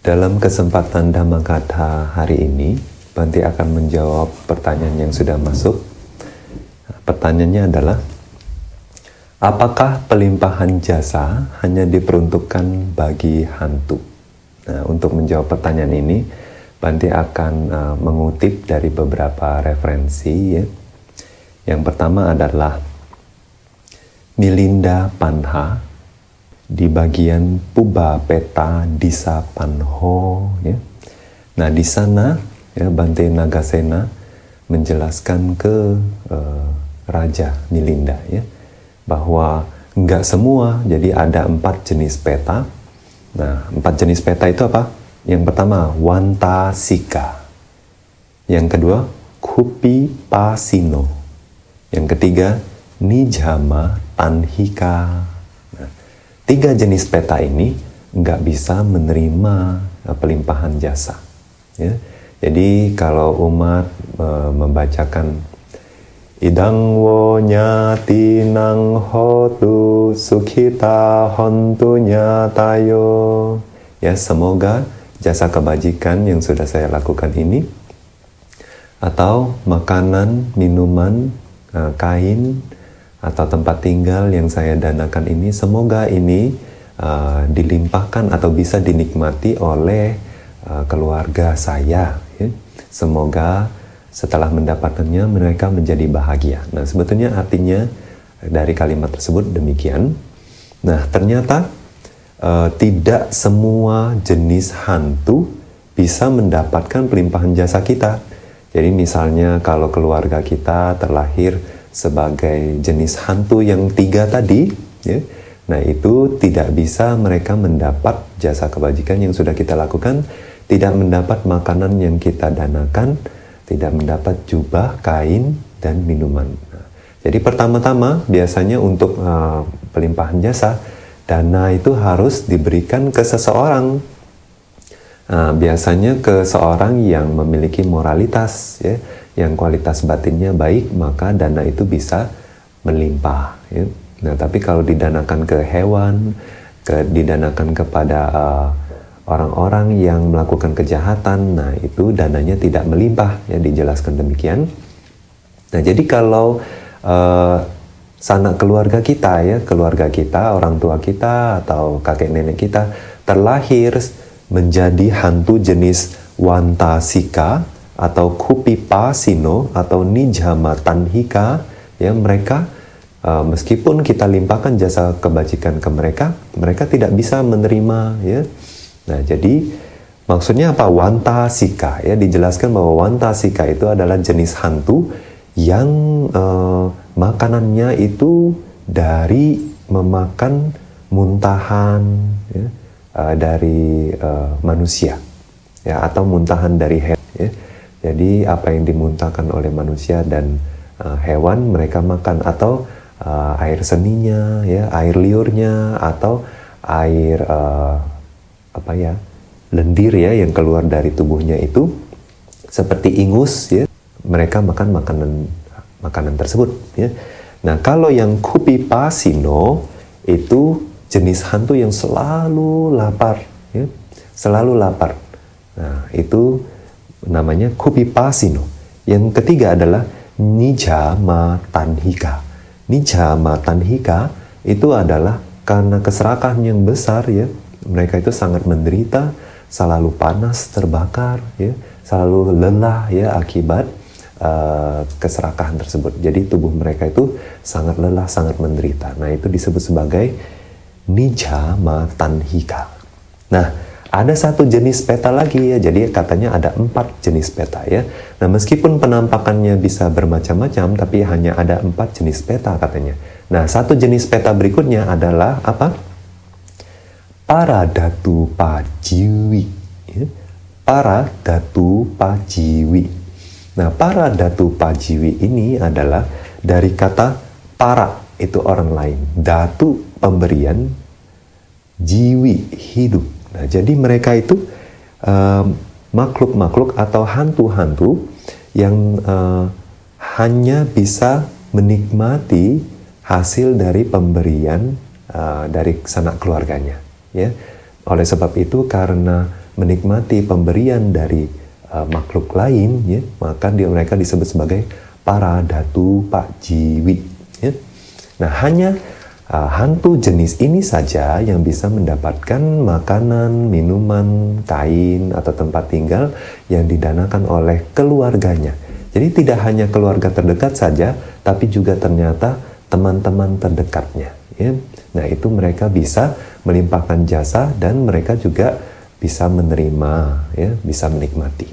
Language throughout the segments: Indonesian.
Dalam kesempatan Dhammakatha hari ini, Bante akan menjawab pertanyaan yang sudah masuk. Pertanyaannya adalah, apakah pelimpahan jasa hanya diperuntukkan bagi hantu? Nah, untuk menjawab pertanyaan ini, Bante akan mengutip dari beberapa referensi. Ya. Yang pertama adalah Milinda Panha di bagian Puba Peta Disa Panho. Ya. Nah, di sana ya, Bante Nagasena menjelaskan ke Raja Milinda ya, bahwa enggak semua, jadi ada 4 jenis peta. Nah, 4 jenis peta itu apa? Yang pertama, Wanta Sika. Yang kedua, Kupi Pasino. Yang ketiga, Nijama Tanhika. Nah, 3 jenis peta ini nggak bisa menerima pelimpahan jasa. Ya. Jadi kalau umat membacakan Idang wo nyati nang hotu sukhita hontu nyatayo. Ya, semoga jasa kebajikan yang sudah saya lakukan ini, atau makanan, minuman, kain, atau tempat tinggal yang saya danakan ini, semoga ini dilimpahkan atau bisa dinikmati oleh keluarga saya. Ya. Semoga setelah mendapatkannya mereka menjadi bahagia. Nah, sebetulnya artinya dari kalimat tersebut demikian. Nah, ternyata tidak semua jenis hantu bisa mendapatkan pelimpahan jasa kita. Jadi misalnya kalau keluarga kita terlahir sebagai jenis hantu yang 3 tadi, ya, nah itu tidak bisa mereka mendapat jasa kebajikan yang sudah kita lakukan, tidak mendapat makanan yang kita danakan, tidak mendapat jubah, kain, dan minuman. Nah, jadi pertama-tama biasanya untuk pelimpahan jasa, dana itu harus diberikan ke seseorang. Biasanya ke seorang yang memiliki moralitas, ya, yang kualitas batinnya baik, maka dana itu bisa melimpah. Ya. Nah, tapi kalau didanakan ke hewan, didanakan kepada orang-orang yang melakukan kejahatan, nah itu dananya tidak melimpah, ya, dijelaskan demikian. Nah, jadi kalau sanak keluarga kita, ya, keluarga kita, orang tua kita atau kakek nenek kita terlahir menjadi hantu jenis Wantasika atau Kupipasino atau Nijama Tanhika, ya, mereka meskipun kita limpahkan jasa kebajikan ke mereka, mereka tidak bisa menerima, ya. Nah, jadi maksudnya apa? Wantasika, ya, dijelaskan bahwa Wantasika itu adalah jenis hantu yang makanannya itu dari memakan muntahan, ya, dari manusia, ya, atau muntahan dari hewan. Ya. Jadi apa yang dimuntahkan oleh manusia dan hewan mereka makan, atau air seninya, ya, air liurnya, atau air lendir, ya, yang keluar dari tubuhnya itu seperti ingus, ya, mereka makan makanan tersebut, ya. Nah, kalau yang Kupipasino itu jenis hantu yang selalu lapar, ya, selalu lapar. Nah, itu namanya Kupipasino. Yang ketiga adalah Nijama Tanhika. Nijama Tanhika itu adalah karena keserakahan yang besar, ya, mereka itu sangat menderita, selalu panas, terbakar, ya, selalu lelah, ya, akibat keserakahan tersebut. Jadi tubuh mereka itu sangat lelah, sangat menderita. Nah, itu disebut sebagai Nijama Tanhika. Nah, ada satu jenis peta lagi, ya. Jadi katanya ada 4 jenis peta, ya. Nah, meskipun penampakannya bisa bermacam-macam, tapi hanya ada 4 jenis peta katanya. Nah, satu jenis peta berikutnya adalah apa? Paradatu Pajiwi, ya. Paradatu Pajiwi. Nah, Paradatu Pajiwi ini adalah dari kata para, itu orang lain, datu pemberian, jiwi hidup. Nah, jadi mereka itu makhluk-makhluk atau hantu-hantu yang hanya bisa menikmati hasil dari pemberian dari sanak keluarganya, ya. Oleh sebab itu, karena menikmati pemberian dari makhluk lain, ya, maka mereka disebut sebagai para datu pak jiwi. Ya. Nah, hanya hantu jenis ini saja yang bisa mendapatkan makanan, minuman, kain, atau tempat tinggal yang didanakan oleh keluarganya. Jadi tidak hanya keluarga terdekat saja, tapi juga ternyata teman-teman terdekatnya. Ya. Nah, itu mereka bisa melimpahkan jasa dan mereka juga bisa menerima, ya, bisa menikmati.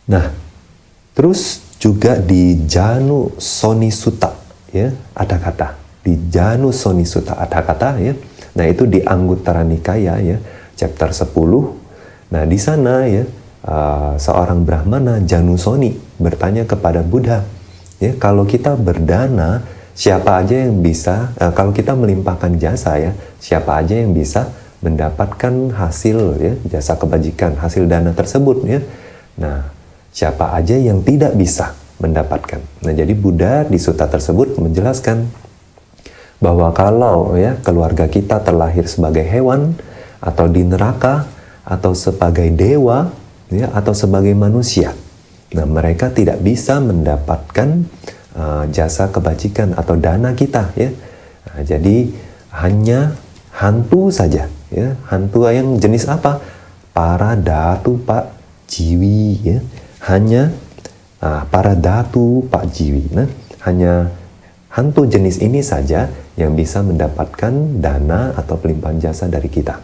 Nah, terus juga di Janu Soni Sutta, ya, ada kata. Di Janu Soni Sutta ada kata, ya. Nah, itu di Anguttara Nikaya, ya, chapter 10. Nah, di sana, ya, seorang Brahmana Janusoni bertanya kepada Buddha, ya, kalau kita berdana, siapa aja yang bisa, kalau kita melimpahkan jasa, ya, siapa aja yang bisa mendapatkan hasil, ya, jasa kebajikan, hasil dana tersebut, ya. Nah, siapa aja yang tidak bisa mendapatkan. Nah, jadi Buddha di sutta tersebut menjelaskan bahwa kalau, ya, keluarga kita terlahir sebagai hewan atau di neraka atau sebagai dewa, ya, atau sebagai manusia, nah, mereka tidak bisa mendapatkan jasa kebajikan atau dana kita, ya. Nah, jadi hanya hantu saja, ya. Hantu yang jenis apa? Para datu pak jiwi, ya. Hanya para datu pak jiwi. Nah, hanya hantu jenis ini saja yang bisa mendapatkan dana atau pelimpahan jasa dari kita.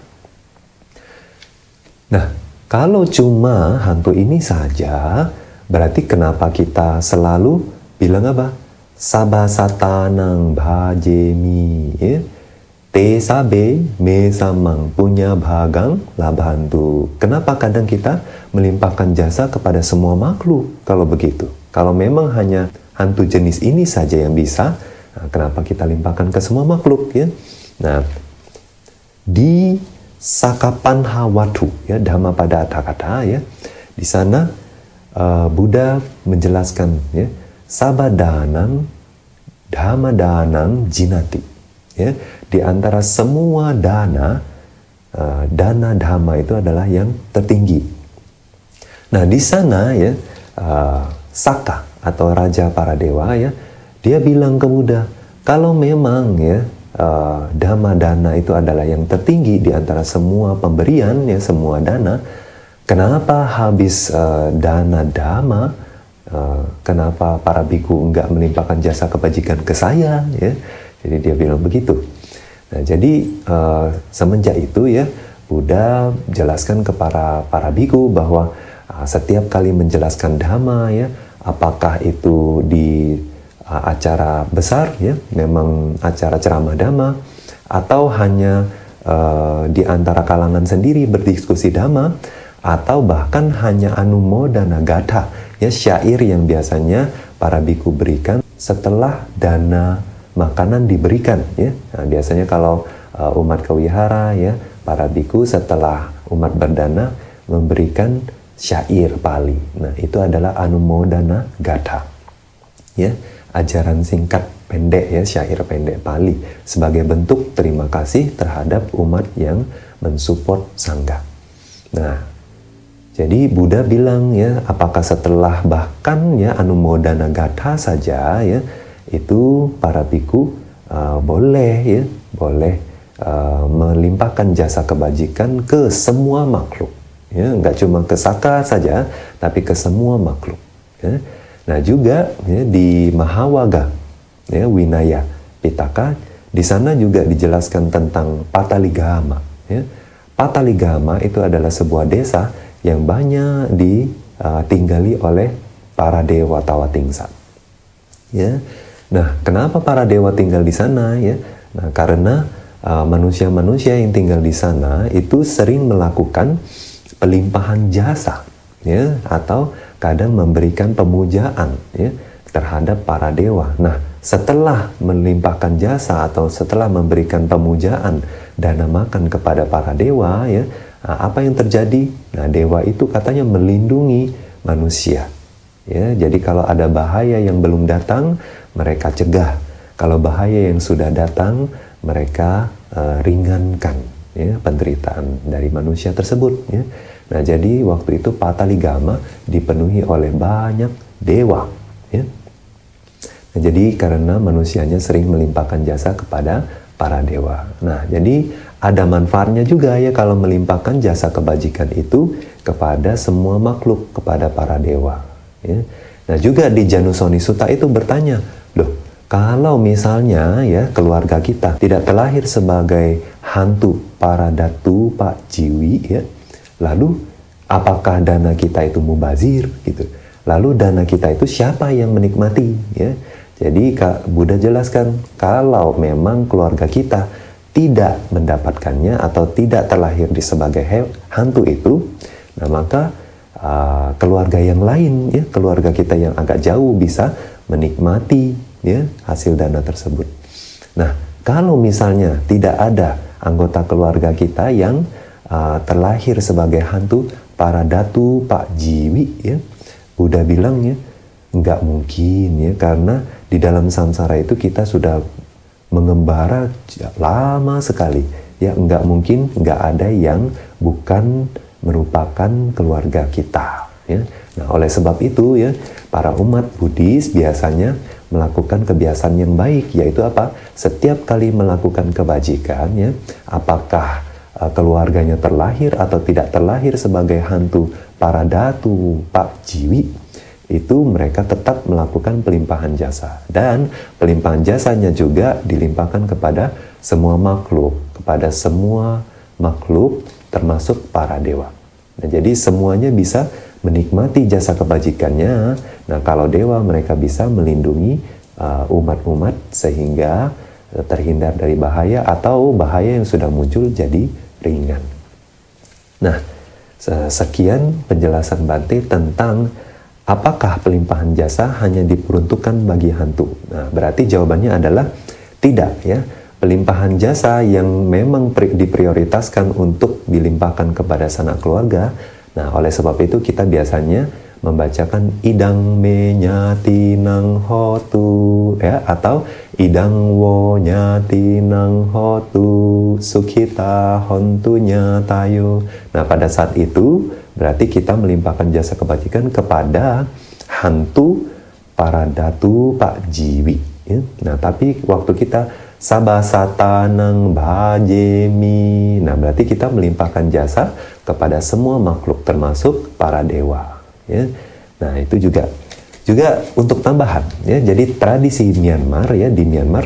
Nah, kalau cuma hantu ini saja, berarti kenapa kita selalu bilang apa? Sabasatanang bhajemi, ya? Te sabe me samang punya bagang labantu. Kenapa kadang kita melimpahkan jasa kepada semua makhluk kalau begitu? Kalau memang hanya hantu jenis ini saja yang bisa, nah, kenapa kita limpahkan ke semua makhluk, ya? Nah, di Sakapanhawatu, ya, Dhammapada Atthakatha, ya, di sana Buddha menjelaskan, ya, sabadanang dhammadanang jinati, ya. Di antara semua dana, dana dhamma itu adalah yang tertinggi. Nah, di sana, ya, Saka atau Raja para Dewa, ya, dia bilang ke Buddha, kalau memang, ya, dhamma dana itu adalah yang tertinggi di antara semua pemberian, ya, semua dana, kenapa habis dana dhamma, kenapa para biku enggak melimpahkan jasa kebajikan ke saya, ya? Jadi dia bilang begitu. Nah, jadi semenjak itu, ya, Buddha jelaskan kepada para biku bahwa setiap kali menjelaskan dhamma, ya, apakah itu di acara besar, ya, memang acara ceramah dhamma, atau hanya di antara kalangan sendiri berdiskusi dhamma, atau bahkan hanya anumodana gatha, ya, syair yang biasanya para biku berikan setelah dana makanan diberikan, ya. Nah, biasanya kalau umat kewihara, ya, para biku setelah umat berdana memberikan syair Pali. Nah, itu adalah anumodana gatha, ya, ajaran singkat pendek, ya, syair pendek Pali sebagai bentuk terima kasih terhadap umat yang mensupport sangga. Nah, jadi Buddha bilang, ya, apakah setelah bahkan, ya, anumodana gatha saja, ya, itu para biku boleh, ya, boleh melimpahkan jasa kebajikan ke semua makhluk, ya, nggak cuma ke Saka saja, tapi ke semua makhluk, ya. Nah, juga, ya, di Mahawaga, ya, Winaya Pitaka, di sana juga dijelaskan tentang Pataligama, ya. Pataligama itu adalah sebuah desa yang banyak ditinggali oleh para dewa Tawatingsa, ya. Nah, kenapa para dewa tinggal di sana, ya? Nah, karena manusia-manusia yang tinggal di sana itu sering melakukan pelimpahan jasa, ya, atau kadang memberikan pemujaan, ya, terhadap para dewa. Nah, setelah melimpahkan jasa atau setelah memberikan pemujaan dana makan kepada para dewa, ya, apa yang terjadi? Nah, dewa itu katanya melindungi manusia, ya. Jadi kalau ada bahaya yang belum datang, mereka cegah. Kalau bahaya yang sudah datang, mereka ringankan, ya, penderitaan dari manusia tersebut. Ya. Nah, jadi waktu itu Pataligama dipenuhi oleh banyak dewa. Ya. Nah, jadi karena manusianya sering melimpahkan jasa kepada para dewa. Nah, jadi ada manfaatnya juga ya kalau melimpahkan jasa kebajikan itu kepada semua makhluk, kepada para dewa. Ya. Nah, juga di Janusoni Sutta itu bertanya, loh, kalau misalnya ya keluarga kita tidak terlahir sebagai hantu para datu pak jiwi ya, lalu apakah dana kita itu mubazir gitu? Lalu dana kita itu siapa yang menikmati ya? Jadi Buddha jelaskan kalau memang keluarga kita tidak mendapatkannya atau tidak terlahir di sebagai hantu itu, nah maka keluarga yang lain ya, keluarga kita yang agak jauh bisa menikmati ya hasil dana tersebut. Nah, kalau misalnya tidak ada anggota keluarga kita yang terlahir sebagai hantu para datu pak jiwi ya, Buddha bilang ya nggak mungkin ya, karena di dalam samsara itu kita sudah mengembara lama sekali ya, nggak mungkin nggak ada yang bukan merupakan keluarga kita ya. Nah, oleh sebab itu ya, para umat Buddhis biasanya melakukan kebiasaan yang baik, yaitu apa? Setiap kali melakukan kebajikan ya, apakah keluarganya terlahir atau tidak terlahir sebagai hantu para datu pak jiwi, itu mereka tetap melakukan pelimpahan jasa, dan pelimpahan jasanya juga dilimpahkan kepada semua makhluk, termasuk para dewa. Nah, jadi semuanya bisa menikmati jasa kebajikannya. Nah, kalau dewa mereka bisa melindungi umat-umat sehingga terhindar dari bahaya atau bahaya yang sudah muncul jadi ringan. Nah, sekian penjelasan Bante tentang apakah pelimpahan jasa hanya diperuntukkan bagi hantu. Nah, berarti jawabannya adalah tidak ya. Pelimpahan jasa yang memang diprioritaskan untuk dilimpahkan kepada sanak keluarga. Nah, oleh sebab itu kita biasanya membacakan idang me nyati nang hotu ya, atau idang wo nyati nang hotu sukhita hontu nyatayo. Nah, pada saat itu berarti kita melimpahkan jasa kebajikan kepada hantu para datu pak jiwi ya. Nah, tapi waktu kita sabasatanang bhajemi, nah berarti kita melimpahkan jasa kepada semua makhluk termasuk para dewa ya. Nah, itu juga untuk tambahan ya. Jadi tradisi Myanmar ya, di Myanmar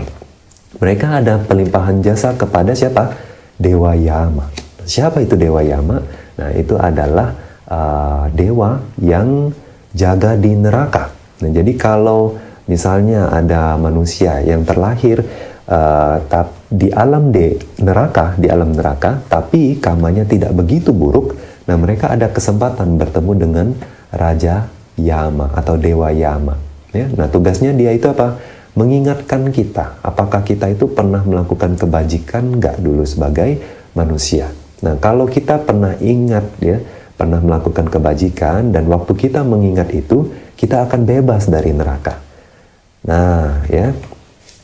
mereka ada pelimpahan jasa kepada siapa? Dewa Yama. Siapa itu Dewa Yama? Nah, itu adalah dewa yang jaga di neraka. Nah, jadi kalau misalnya ada manusia yang terlahir di alam neraka, tapi kamanya tidak begitu buruk, nah mereka ada kesempatan bertemu dengan Raja Yama atau Dewa Yama. Ya, nah tugasnya dia itu apa? Mengingatkan kita, apakah kita itu pernah melakukan kebajikan nggak dulu sebagai manusia. Nah, kalau kita pernah ingat ya, pernah melakukan kebajikan, dan waktu kita mengingat itu, kita akan bebas dari neraka. Nah, ya.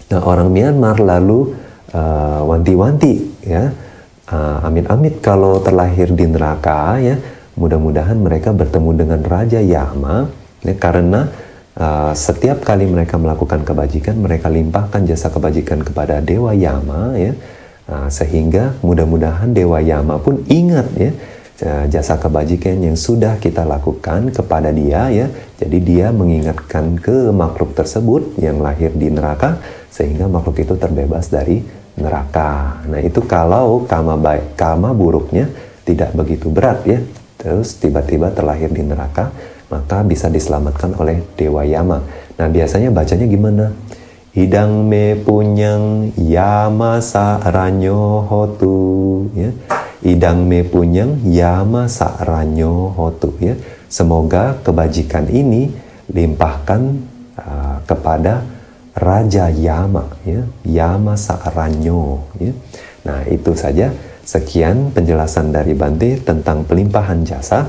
Nah, orang Myanmar lalu wanti-wanti ya, amit-amit kalau terlahir di neraka ya, mudah-mudahan mereka bertemu dengan Raja Yama ya, karena setiap kali mereka melakukan kebajikan, mereka limpahkan jasa kebajikan kepada Dewa Yama ya, sehingga mudah-mudahan Dewa Yama pun ingat ya jasa kebajikan yang sudah kita lakukan kepada dia ya. Jadi dia mengingatkan ke makhluk tersebut yang lahir di neraka sehingga makhluk itu terbebas dari neraka. Nah, itu kalau kama buruknya tidak begitu berat ya, terus tiba-tiba terlahir di neraka, maka bisa diselamatkan oleh Dewa Yama. Nah, biasanya bacanya gimana? Idang me punyang yama saranyo hotu ya. Idang me punyang yama saranyo hotu ya. Semoga kebajikan ini limpahkan kepada Raja Yama ya, Yama saranyo ya. Nah, itu saja. Sekian penjelasan dari Bante tentang pelimpahan jasa.